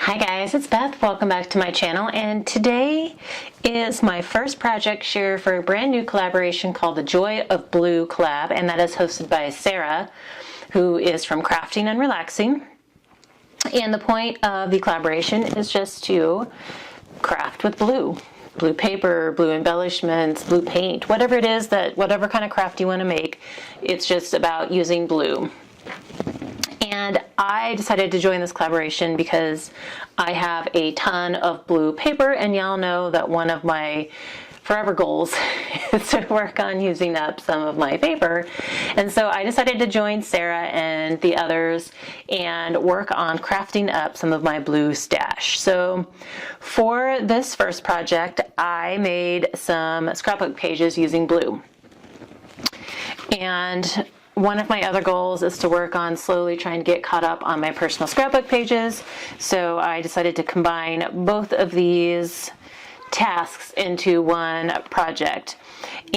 Hi guys, it's Beth. Welcome back to my channel, and today is my first project share for a brand new collaboration called the Joy of Blue collab, and that is hosted by Sarah, who is from Crafting and Relaxing. And the point of the collaboration is just to craft with blue paper, blue embellishments, blue paint, whatever it is, that whatever kind of craft you want to make, it's just about using blue. And I decided to join this collaboration because I have a ton of blue paper, and y'all know that one of my forever goals is to work on using up some of my paper. And so I decided to join Sarah and the others and work on crafting up some of my blue stash. So for this first project, I made some scrapbook pages using blue. And one of my other goals is to work on slowly trying to get caught up on my personal scrapbook pages. So I decided to combine both of these tasks into one project.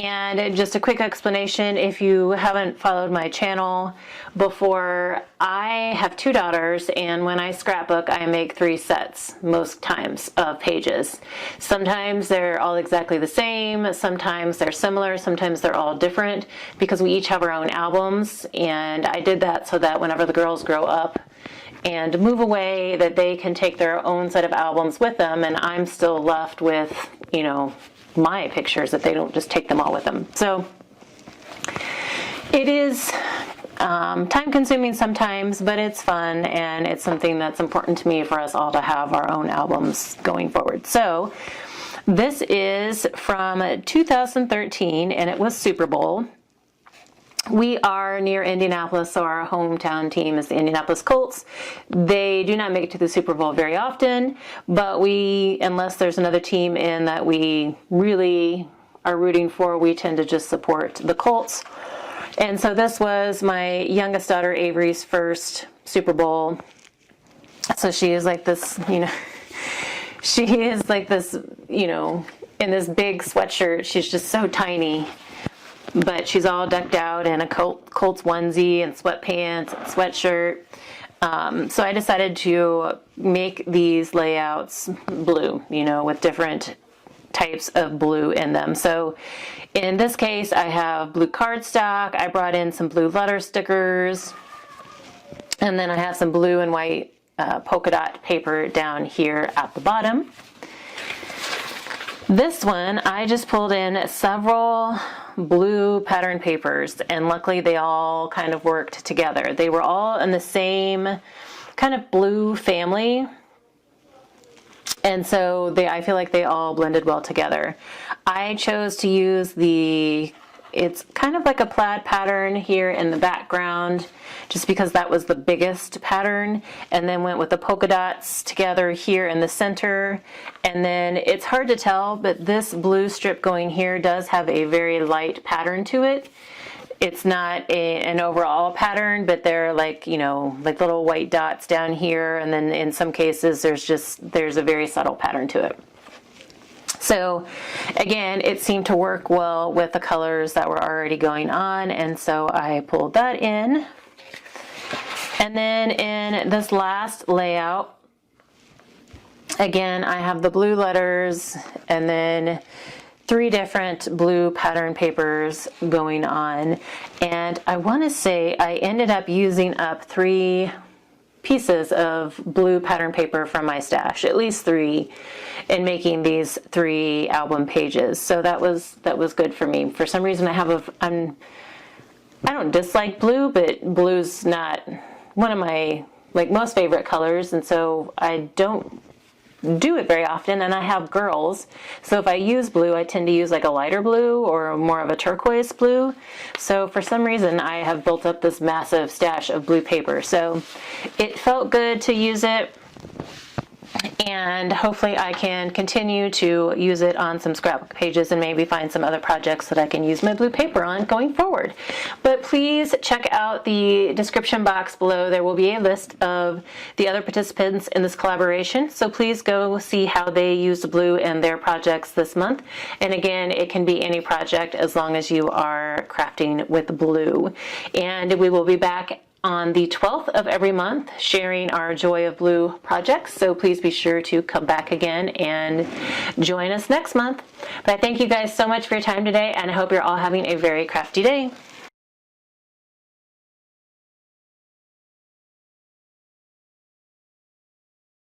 And just a quick explanation, if you haven't followed my channel before, I have two daughters, and when I scrapbook, I make 3 sets most times of pages. Sometimes they're all exactly the same, sometimes they're similar, sometimes they're all different, because we each have our own albums, and I did that so that whenever the girls grow up and move away, that they can take their own set of albums with them, and I'm still left with, you know, my pictures, that they don't just take them all with them. So it is time consuming sometimes, but it's fun, and it's something that's important to me for us all to have our own albums going forward. So this is from 2013, and it was Super Bowl. We are near Indianapolis, so our hometown team is the Indianapolis Colts. They do not make it to the Super Bowl very often, but unless there's another team in that we really are rooting for, we tend to just support the Colts. And so this was my youngest daughter Avery's first Super Bowl. So she is like this, she is like this, in this big sweatshirt. She's just so tiny. But she's all decked out in a Colts onesie and sweatpants and sweatshirt. So I decided to make these layouts blue, with different types of blue in them. So in this case, I have blue cardstock. I brought in some blue letter stickers. And then I have some blue and white polka dot paper down here at the bottom. This one, I just pulled in several blue pattern papers, and luckily they all kind of worked together. They were all in the same kind of blue family, and so I feel like they all blended well together. I chose to use it's kind of like a plaid pattern here in the background, just because that was the biggest pattern, and then went with the polka dots together here in the center. And then it's hard to tell, but this blue strip going here does have a very light pattern to it. It's not an overall pattern, but they're like, like little white dots down here, and then in some cases there's a very subtle pattern to it. So again, it seemed to work well with the colors that were already going on, and so I pulled that in. And then in this last layout, again, I have the blue letters and then 3 different blue pattern papers going on. And I want to say I ended up using up 3 pieces of blue pattern paper from my stash, at least 3, in making these 3 album pages. So that was good for me. For some reason, I don't dislike blue, but blue's not one of my most favorite colors, and so I don't do it very often. And I have girls, so if I use blue, I tend to use like a lighter blue or more of a turquoise blue. So for some reason, I have built up this massive stash of blue paper. So it felt good to use it, and hopefully I can continue to use it on some scrapbook pages and maybe find some other projects that I can use my blue paper on going forward. But please check out the description box below. There will be a list of the other participants in this collaboration, so please go see how they used blue in their projects this month. And again, it can be any project as long as you are crafting with blue. And we will be back on the 12th of every month, sharing our Joy of Blue projects. So please be sure to come back again and join us next month. But I thank you guys so much for your time today, and I hope you're all having a very crafty day.